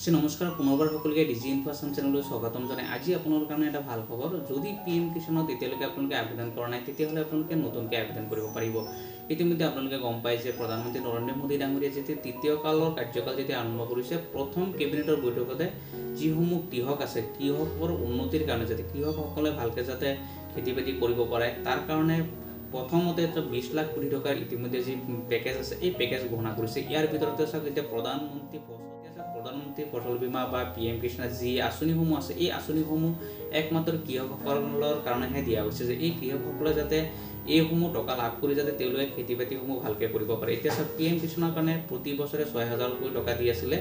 সে নমস্কাৰ পুনৰবাৰ সকলোকে ডিজি ইনফো আসাম চেনেললৈ স্বাগতম জনাই আজি আপোনালোকৰ কাৰণে এটা ভাল খবৰ যদি পিএম কিষাণত এতিয়ালৈকে আপোনালোকে আবেদন কৰা নাই তেতিয়াহ'লে আপোনালোকে নতুনকৈ আবেদন কৰিব পাৰিব ইতিমধ্যে আপোনালোকে গম পায় যে প্ৰধানমন্ত্ৰী নৰেন্দ্ৰ মোদী ডাঙৰীয়া যেতিয়া তৃতীয় কালৰ কাৰ্যকাল যেতিয়া আৰম্ভ কৰিছে প্ৰথম কেবিনেটৰ বৈঠকতে যিসমূহ কৃষক আছে কৃষকৰ উন্নতিৰ কাৰণে যাতে কৃষকসকলে ভালকৈ যাতে খেতি বাতি কৰিব পাৰে তাৰ কাৰণে প্ৰথমতে 20 লাখ কোটি টকাৰ ইতিমধ্যে যি পেকেজ আছে এই পেকেজ ঘোষণা কৰিছে ইয়াৰ ভিতৰতে চাওক এতিয়া প্ৰধানমন্ত্ৰী ফসল বীমা বা পিএম কিষাণ যি আঁচনিসমূহ আছে এই আঁচনিসমূহ একমাত্ৰ কৃষকসকলৰ কাৰণেহে দিয়া হৈছে যে এই কৃষকসকলে যাতে এইসমূহ টকা লাভ কৰি যাতে তেওঁলোকে খেতি বাতিসমূহ ভালকৈ কৰিব পাৰে এতিয়া চাওক পিএম কিষাণৰ কাৰণে প্ৰতি বছৰে 6000 কোটি টকা দি আছিলে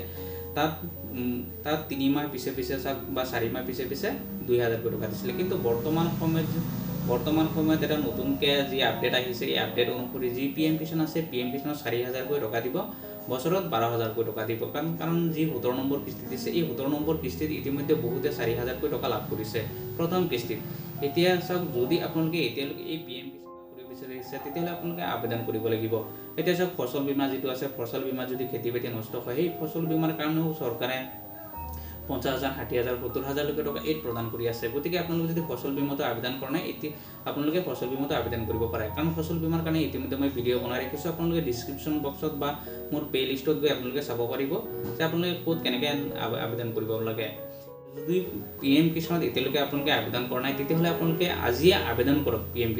তাত 3 মাহ পিছে চাওক বা 4 মাহ পিছে 2000 কোটি টকা দিছিলে কিন্তু বৰ্তমান সময়ত এটা নতুনকৈ যি আপডেট আহিছে এই আপডেট অনুসৰি যি পিএম কিষাণ আছে পিএম কিষাণৰ 4000 কোটি টকা দিব বছৰত 12000 কোটি টকা দিব কাৰণ যি 17 নম্বৰ কিস্তি দিছে এই 17 নম্বৰ কিস্তিত ইতিমধ্যে বহুতে 4000 কোটি টকা লাভ কৰিছে প্ৰথম কিস্তিত এতিয়া চাওক যদি আপোনালোকে এতিয়ালৈকে এই পিএম কিষাণ কৰিব বিচাৰিছে তেতিয়াহ'লে আপোনালোকে আবেদন কৰিব লাগিব এতিয়া চাওক ফসল বীমা যিটো আছে ফসল বীমা যদি খেতি বাতি নষ্ট হয় সেই ফসল বীমাৰ কাৰণেও চৰকাৰে 50000 60000 70000 কোটি টকা এই প্ৰদান কৰি আছে গতিকে আপোনালোকে যদি ফসল বীমাটো আবেদন কৰা নাই এতি আপোনালোকে ফসল বীমাটো আবেদন কৰিব পাৰে কাৰণ ফসল বীমাৰ কাৰণে ইতিমধ্যে মই ভিডিঅ' বনাই ৰাখিছোঁ আপোনালোকে ডেসক্ৰিপচন বক্সত বা মোৰ প্লে লিষ্টত গৈ আপোনালোকে চাব পাৰিব যে আপোনালোকে ক'ত কেনেকৈ আবেদন কৰিব লাগে যদি পিএম কিষাণত এতিয়ালৈকে আপোনালোকে আবেদন কৰা নাই তেতিয়াহ'লে আপোনালোকে আজিয়ে আবেদন কৰক পিএম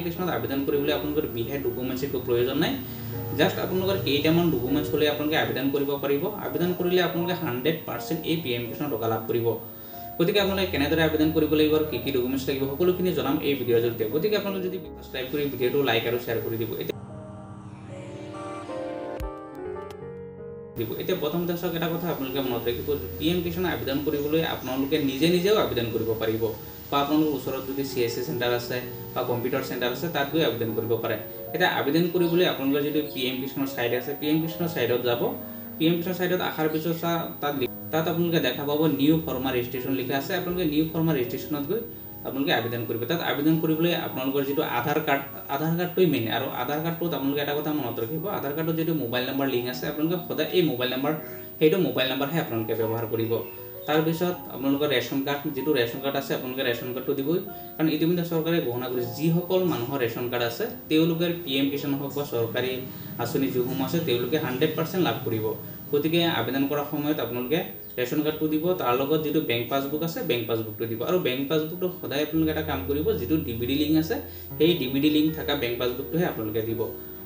কিষাণত আবেদন কৰিবলৈ আপোনালোকৰ বিশেষ ডকুমেণ্টছ একো প্ৰয়োজন নাই জাস্ট আপোনালোকৰ কেইটামান ডকুমেণ্টছ হ'লে আপোনালোকে আবেদন কৰিব পাৰিব আবেদন কৰিলে আপোনালোকে 100% এই পিএম কিষাণৰ টকা লাভ কৰিব গতিকে আপোনালোকে কেনেদৰে আবেদন কৰিব লাগিব আৰু কি ডকুমেণ্টছ লাগিব সকলোখিনি জনাম এই ভিডিঅ'ৰ জৰিয়তে গতিকে আপোনালোকে যদি সাবস্ক্ৰাইব কৰি ভিডিঅ'টো লাইক আৰু শ্বেয়াৰ কৰি দিব এতিয়া প্ৰথমতে চাওক এটা কথা আপোনালোকে মনত ৰাখিব পিএম কিষাণ আবেদন কৰিবলৈ আপোনালোকে নিজেও আবেদন কৰিব পাৰিব বা আপোনালোকৰ ওচৰত যদি সিএসসি চেণ্টাৰ আছে বা কম্পিউটাৰ চেণ্টাৰ আছে তাত গৈ আবেদন কৰিব পাৰে এতিয়া আবেদন কৰিবলৈ আপোনালোকৰ যদি পিএম কিষাণৰ সাইট আছে পিএম কিষাণৰ সাইটত যাব পিএম কিষাণৰ সাইটত আহাৰ পিছত তাত আপোনালোকে দেখা পাব নিউ ফাৰ্মাৰ ৰেজিষ্ট্ৰেশ্যন লিখা আছে আপোনালোকে নিউ ফাৰ্মাৰ ৰেজিষ্ট্ৰেশ্যনত গৈ আপোনালোকে আবেদন কৰিব তাত আবেদন কৰিবলৈ আপোনালোকৰ যিটো আধাৰ কাৰ্ডটোই মেইন আৰু আধাৰ কাৰ্ডটোত আপোনালোকে এটা কথা মনত ৰাখিব আধাৰ কাৰ্ডত যিটো মোবাইল নম্বৰ লিংক আছে আপোনালোকে সদায় এই মোবাইল নম্বৰহে আপোনালোকে ব্যৱহাৰ কৰিব তাৰপিছত আপোনালোকৰ ৰেচন কাৰ্ড যিটো ৰেচন কাৰ্ড আছে আপোনালোকে ৰেচন কাৰ্ডটো দিবই কাৰণ ইতিমধ্যে চৰকাৰে ঘোষণা কৰিছে যিসকল মানুহৰ ৰেচন কাৰ্ড আছে তেওঁলোকে পিএম কিষাণ হওক বা চৰকাৰী আঁচনি যিসমূহ আছে তেওঁলোকে 100% লাভ কৰিব গতিকে আবেদন কৰাৰ সময়ত আপোনালোকে ৰেচন কাৰ্ডটো দিব তাৰ লগত যিটো বেংক পাছবুক আছে বেংক পাছবুকটো দিব আৰু বেংক পাছবুকটো সদায় আপোনালোকে এটা কাম কৰিব যিটো ডিবিডি লিংক আছে সেই ডিবিডি লিংক থকা বেংক পাছবুকটোহে আপোনালোকে দিব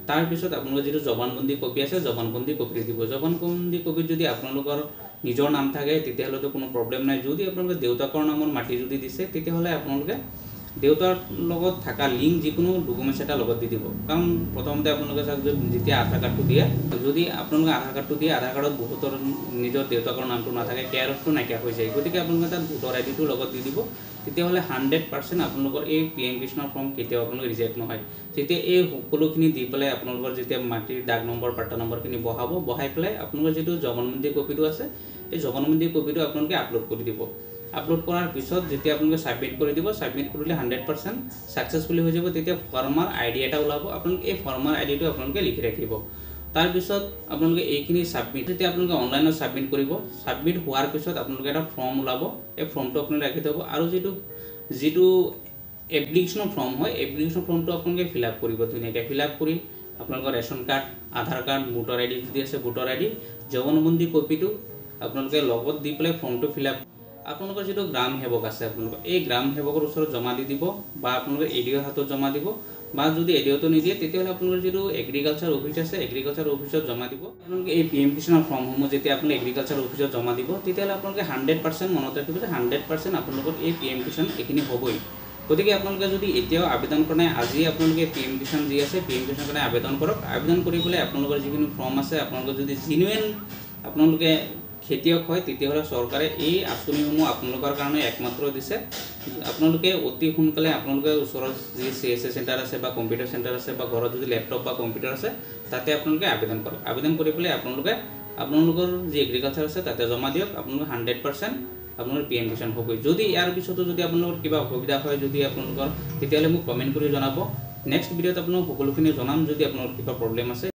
তাৰপিছত আপোনালোকৰ যিটো জবানবন্দী কপি আছে জবানবন্দী কপি দিব জবানবন্দী কপিত যদি আপোনালোকৰ নিজৰ নাম থাকে তেতিয়াহ'লেতো কোনো প্ৰব্লেম নাই যদি আপোনালোকে দেউতাকৰ নামৰ মাটি যদি দিছে তেতিয়াহ'লে আপোনালোকে দেউতাৰ লগত থকা লিংক যিকোনো ডকুমেণ্টছ এটা লগত দি দিব কাৰণ প্ৰথমতে আপোনালোকে চাওক যেতিয়া আধাৰ কাৰ্ডটো দিয়ে যদি আপোনালোকে আধাৰ কাৰ্ডটো দিয়ে আধাৰ কাৰ্ডত বহুতৰ নিজৰ দেউতাকৰ নামটো নাথাকে কেয়াৰটো নাইকিয়া হৈ যায় গতিকে আপোনালোকে তাত ভোটাৰ আইডিটো লগত দি দিব তেতিয়াহ'লে 100% আপোনালোকৰ এই পিএম কিষাণৰ ফৰ্ম কেতিয়াও আপোনালোকে ৰিজেক্ট নহয় যেতিয়া এই সকলোখিনি দি পেলাই আপোনালোকৰ যেতিয়া মাটিৰ দাগ নম্বৰ পাট্টা নম্বৰখিনি বহাই পেলাই আপোনালোকৰ যিটো জবানবন্দী কপিটো আছে এই জবানবন্দী কপিটো আপোনালোকে আপলোড কৰি দিব আপলোড কৰাৰ পিছত যেতিয়া আপোনালোকে সাবমিট কৰি দিব সাবমিট কৰিলে 100% সাকসেসফুলি হৈ যাব তেতিয়া ফাৰ্মাৰ আইডি এটা ওলাব আপোনালোকে এই ফাৰ্মাৰ আইডিটো আপোনালোকে লিখি ৰাখিব তাৰপিছত আপোনালোকে এইখিনি সাবমিট যেতিয়া আপোনালোকে অনলাইনত সাবমিট কৰিব সাবমিট হোৱাৰ পিছত আপোনালোকে এটা ফৰ্ম ওলাব এই ফৰ্মটো আপোনালোকে ৰাখি থ'ব আৰু যিটো এপ্লিকেশ্যনৰ ফৰ্ম হয় এপ্লিকেশ্যন ফৰ্মটো আপোনালোকে ফিল আপ কৰিব ধুনীয়াকৈ ফিল আপ কৰি আপোনালোকৰ ৰেচন কাৰ্ড আধাৰ কাৰ্ড ভোটাৰ আইডি যদি আছে ভোটাৰ আইডি জবানবন্দী কপিটো আপোনালোকে লগত দি পেলাই ফৰ্মটো ফিল আপ আপোনালোকৰ যিটো গ্ৰাম সেৱক আছে আপোনালোকৰ এই গ্ৰাম সেৱকৰ ওচৰত জমা দি দিব বা আপোনালোকে এডিঅ'ৰ হাতত জমা দিব বা যদি এডিঅ'টো নিদিয়ে তেতিয়াহ'লে আপোনালোকৰ যিটো এগ্ৰিকালচাৰ অফিচ আছে এগ্ৰিকালচাৰ অফিচত জমা দিব আপোনালোকে এই পিএম কিষাণৰ ফৰ্মসমূহ যেতিয়া আপোনালোকে এগ্ৰিকালচাৰ অফিচত জমা দিব তেতিয়াহ'লে আপোনালোকে 100% মনত ৰাখিব যে 100% আপোনালোকৰ এই পিএম কিষাণ এইখিনি হ'বই গতিকে আপোনালোকে যদি এতিয়াও আবেদন কৰা নাই আজি আপোনালোকে পিএম কিষাণ যি আছে পিএম কিষাণৰ কাৰণে আবেদন কৰক আবেদন কৰি পেলাই আপোনালোকৰ যিখিনি ফৰ্ম আছে আপোনালোকৰ যদি জেনুইন আপোনালোকে খেতিয়ক হয় তেতিয়াহ'লে চৰকাৰে এই আঁচনিসমূহ আপোনালোকৰ কাৰণে একমাত্ৰ দিছে আপোনালোকে অতি সোনকালে আপোনালোকে ওচৰত যি সিএসসি চেণ্টাৰ আছে বা কম্পিউটাৰ চেণ্টাৰ আছে বা ঘৰত যদি লেপটপ বা কম্পিউটাৰ আছে তাতে আপোনালোকে আবেদন কৰক আবেদন কৰি পেলাই আপোনালোকৰ যি এগ্ৰিকালচাৰ আছে তাতে জমা দিয়ক আপোনালোকে 100% আপোনালোকৰ পিএম কিষাণ হ'বই যদি ইয়াৰ পিছতো যদি আপোনালোকৰ কিবা অসুবিধা হয় যদি আপোনালোকৰ তেতিয়াহ'লে মোক কমেণ্ট কৰি জনাব নেক্সট ভিডিঅ'ত আপোনালোক সকলোখিনি জনাম যদি আপোনালোকৰ কিবা প্ৰব্লেম আছে